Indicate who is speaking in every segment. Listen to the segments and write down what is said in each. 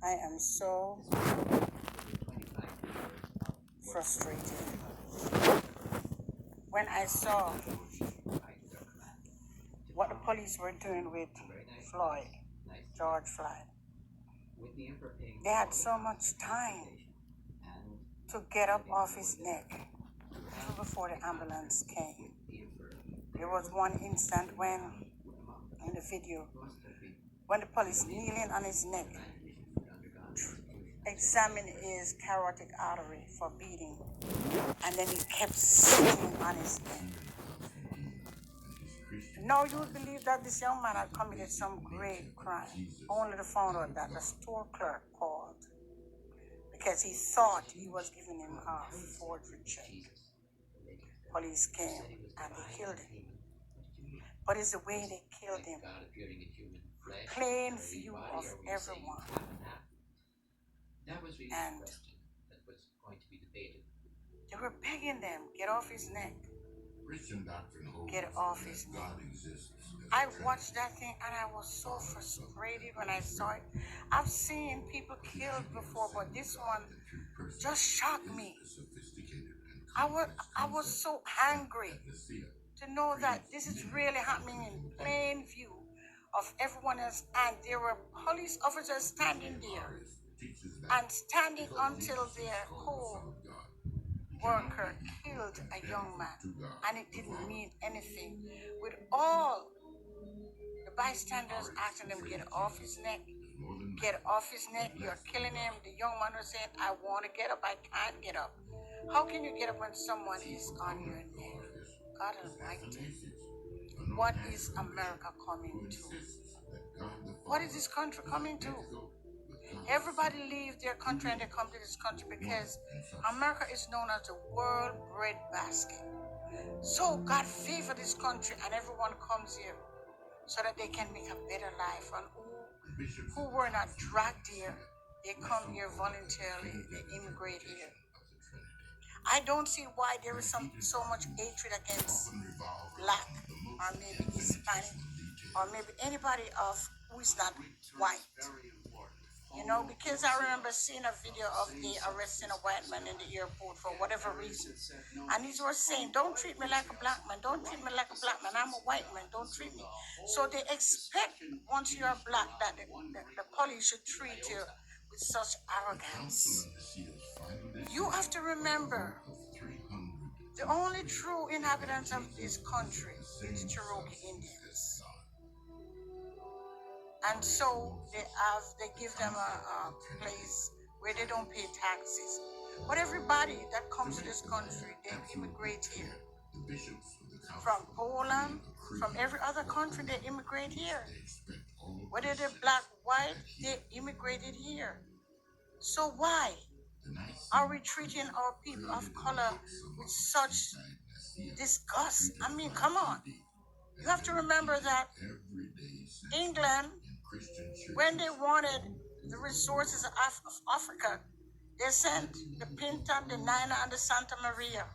Speaker 1: I am so frustrated. When I saw what the police were doing with Floyd, George Floyd, they had so much time to get up off his neck even before the ambulance came. There was one instant when, in the video, when the police kneeling on his neck, examined his carotid artery for bleeding, and then he kept sitting on his neck. Now you would believe that this young man had committed some great crime, only to find out that the store clerk called because he thought he was giving him a forgery check. Police came and they killed him. But it's the way they killed him, plain view of everyone. And they were begging them, get off his neck. Get off his neck. I watched that thing and I was so frustrated when I saw it. I've seen people killed before, but this one just shocked me. I was so angry to know that this is really happening in plain view of everyone else, and there were police officers standing there and standing until their co-worker killed a young man, and it didn't mean anything. With all the bystanders asking him, get off his neck, get off his neck, you're killing him. The young man was saying, I want to get up, I can't get up. How can you get up when someone is on your neck? God Almighty, what is America coming to? What is this country coming to? Everybody leaves their country and they come to this country because America is known as the world bread basket. So God favor this country and everyone comes here so that they can make a better life. And who were not dragged here, they come here voluntarily, they immigrate here. I don't see why there is so much hatred against black or maybe Hispanic or maybe anybody who is not white. You know, because I remember seeing a video of the arresting a white man in the airport for whatever reason. And he was saying, don't treat me like a black man, don't treat me like a black man, I'm a white man, don't treat me. So they expect once you're black that the police should treat you with such arrogance. You have to remember, the only true inhabitants of this country is Cherokee Indians. And so they give them a place where they don't pay taxes. But everybody that comes to this country, they immigrate here. From Poland, from every other country, they immigrate here. Whether they're black, white, they immigrated here. So why are we treating our people of color with such disgust? I mean, come on. You have to remember that England, when they wanted the resources of Africa, they sent the Pinta, the Nina, and the Santa Maria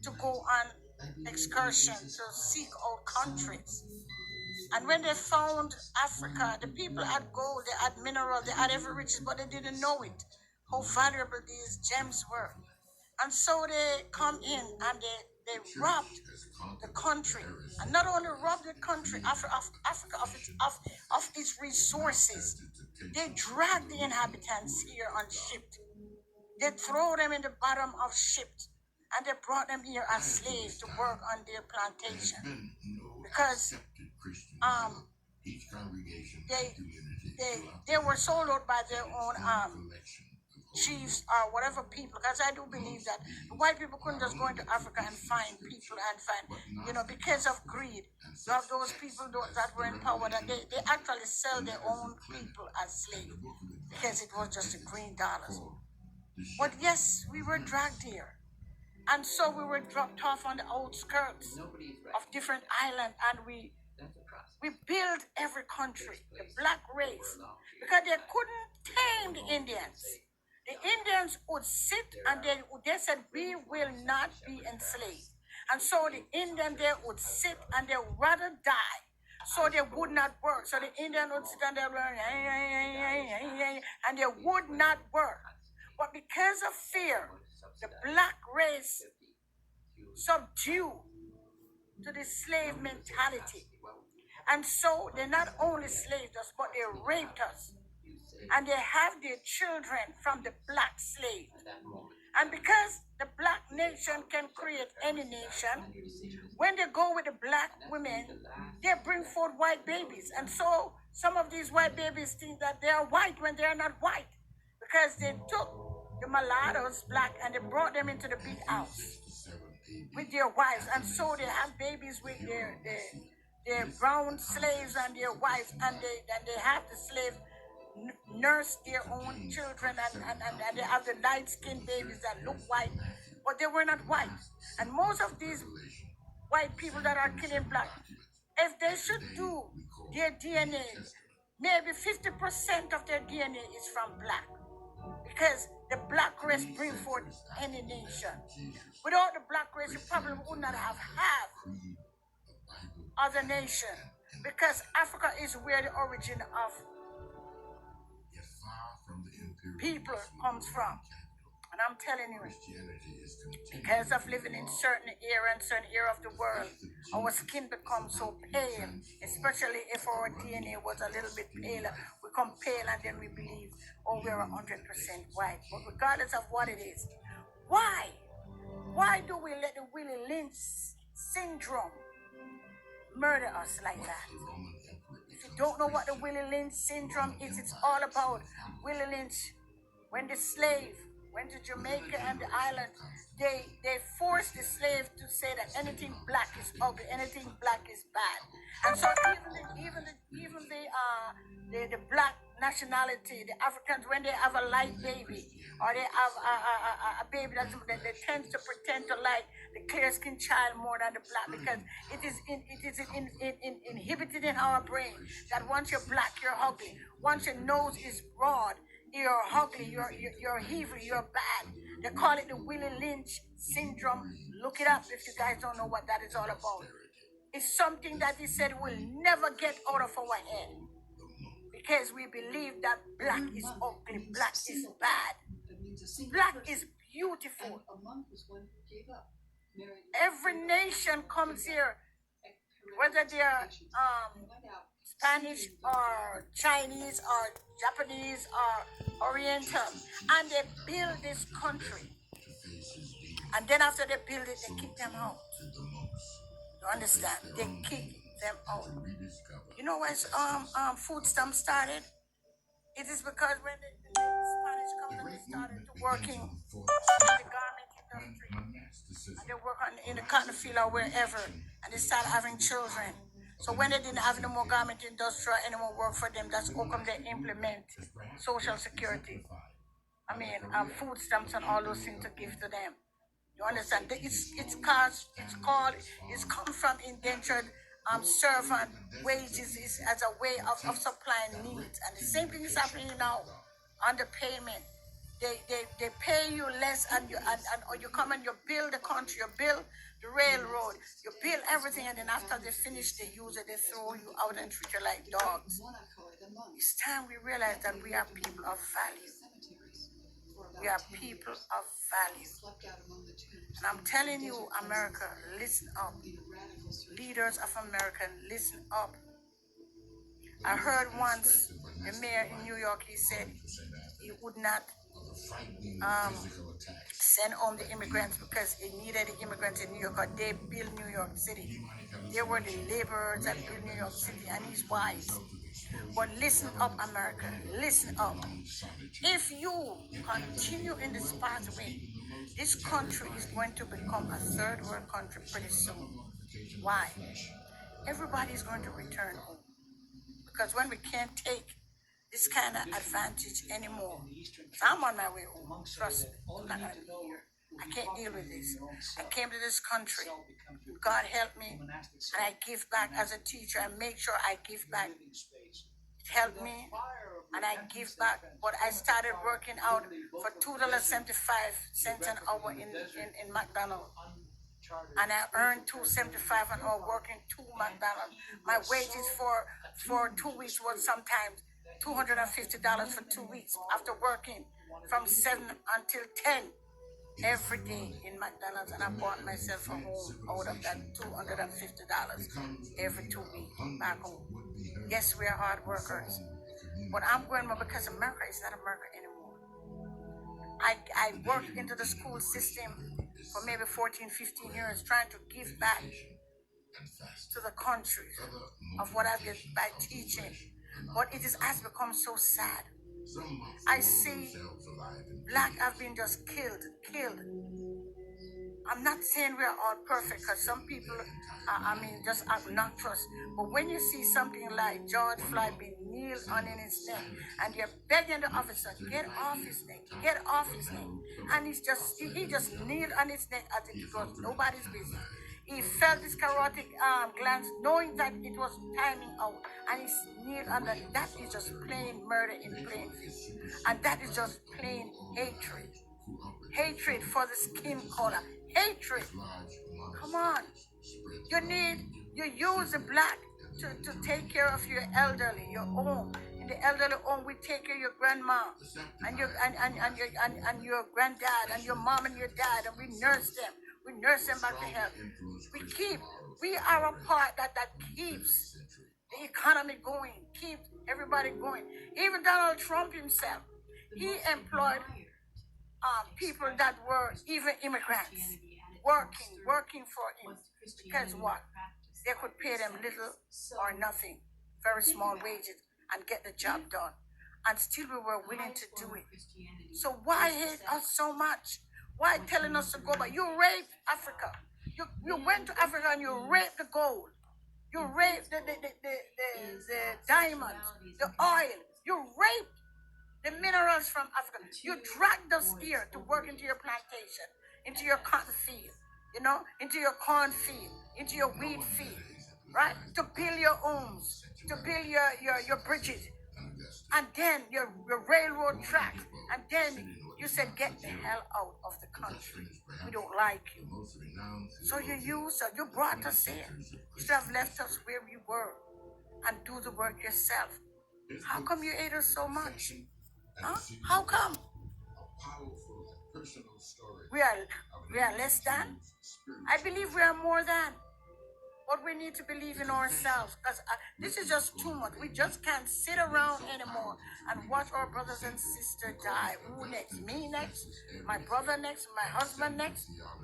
Speaker 1: to go on excursion to seek out countries. And when they found Africa, the people had gold, they had mineral, they had every riches, but they didn't know it, how valuable these gems were. And so they come in and they robbed the country. And not only robbed the country, Africa of its resources, they dragged the inhabitants here on ships. They throw them in the bottom of ships and they brought them here as slaves to work on their plantation. Because they were sold out by their own chiefs or whatever people, because I do believe that the white people couldn't just go into Africa and find people and find, because of greed. You have those people that were in power that they actually sell their own people as slaves because it was just the green dollars. But yes, we were dragged here. And so we were dropped off on the outskirts of different islands, and we built every country, the black race, because they couldn't tame the Indians. The Indians would sit and they said, we will not be enslaved. And so the Indian there would sit and they would rather die so they would not work. So the Indian would sit and they would and they would not work. But because of fear, the black race subdued to the slave mentality. And so they not only slaved us, but they raped us. And they have their children from the black slave. And because the black nation can create any nation, when they go with the black women, they bring forth white babies. And so some of these white babies think that they are white when they are not white, because they took the mulattoes, black, and they brought them into the big house with their wives. And so they have babies with their brown slaves and their wives, and they have the slave nurse their own children, and they have the light-skinned babies that look white, but they were not white. And most of these white people that are killing black, if they should do their DNA, maybe 50% of their DNA is from black, because the black race bring forth any nation. Without the black race, you probably would not have other nation, because Africa is where the origin of people comes from. And I'm telling you, because of living in certain era and certain era of the world, our skin becomes so pale, especially if our DNA was a little bit paler. We become pale and then we believe, oh, we're 100% white. But regardless of what it is, why? Why do we let the Willie Lynch syndrome murder us like that? If you don't know what the Willie Lynch syndrome is, it's all about Willie Lynch. When the slave went to Jamaica and the island, they forced the slave to say that anything black is ugly, anything black is bad. And so even the black nationality, the Africans, when they have a light baby, or they have a baby that they tend to pretend to like the clear-skinned child more than the black, because it is inhibited in our brain that once you're black, you're ugly. Once your nose is broad, you're ugly, you're evil, you're bad. They call it the Willie Lynch syndrome. Look it up if you guys don't know what that is all about. It's something that he said will never get out of our head, because we believe that black is ugly, black is bad. Black is beautiful. Every nation comes here, whether they're Spanish or Chinese or Japanese or Oriental, and they build this country. And then after they build it, they kick them out. You understand? They kick them out. You know when food stamps started? It is because when the Spanish company started to working in the garment industry, and they work in the cotton field or wherever, and they start having children. So when they didn't have no more garment industry or any more work for them, that's how come they implement Social Security. I mean, food stamps and all those things to give to them. You understand? It's come from indentured servant wages is as a way of supplying needs. And the same thing is happening now. Underpayment. They pay you less, and you come and you build the country, you build the railroad, you build everything, and then after they finish the use it, they throw you out and treat you like dogs. It's time we realize that we are people of value. We are people of value. And I'm telling you, America, listen up. Leaders of America, listen up. I heard once the mayor in New York, he said he would not send home the immigrants because he needed the immigrants in New York, or they built New York City. They were the laborers that built New York City, and he's wise. But listen up, America, listen up. If you continue in this pathway, this country is going to become a third world country pretty soon. Why? Everybody's going to return home. Because when we can't take this kind of advantage anymore, so I'm on my way home. Trust me, I'm not going to be here. I can't deal with this. I came to this country. God help me, and I give back as a teacher. I make sure I give back. It helped me, and I give back. But I started working out for $2.75 an hour in McDonald's. And I earned $2.75 an hour working 2 McDonald's. My wages for 2 weeks was sometimes $250 for 2 weeks after working from 7 until 10 every day in McDonald's, and I bought myself a home out of that $250 every 2 weeks back home. Yes, we are hard workers, but I'm going more because America is not America anymore. I worked into the school system for maybe 14, 15 years trying to give back to the country of what I did by teaching. But has become so sad. I see black have been just killed. I'm not saying we're all perfect, because some people, just obnoxious. But when you see something like George Floyd being kneeled on in his neck, and you're begging the officer, get off his neck, get off his neck, and he just kneeled on his neck as if it was nobody's business. He felt his carotid glands, knowing that it was timing out, and he kneeled under it. That is just plain murder in plain view, and that is just plain hatred. Hatred for the skin color. Hatred. Come on. You use the black to take care of your elderly, your own. In the elderly home, we take care of your grandma and your granddad and your mom and your dad, and we nurse them. We nurse them back to health. We are a part that keeps the economy going, keeps everybody going. Even Donald Trump himself, he employed people that were even immigrants working for him, because what? They could pay them little or nothing, very small wages, and get the job done. And still we were willing to do it. So why hate us so much? Why telling us to go back? You raped Africa. You went to Africa and you raped the gold. You raped the diamonds, the oil. You raped the minerals from Africa. You dragged us here to work into your plantation, into your cotton field, into your corn field, into your wheat field, right? To build your homes, to build your bridges, and then your railroad tracks, and then you said, get the hell out of the country. We don't like you. So you brought us here. You should have left us where we were and do the work yourself. How come you hate us so much? Huh? How come? We are less than? I believe we are more than. But we need to believe in ourselves, because this is just too much. We just can't sit around anymore and watch our brothers and sisters die. Who next? Me next? My brother next? My husband next?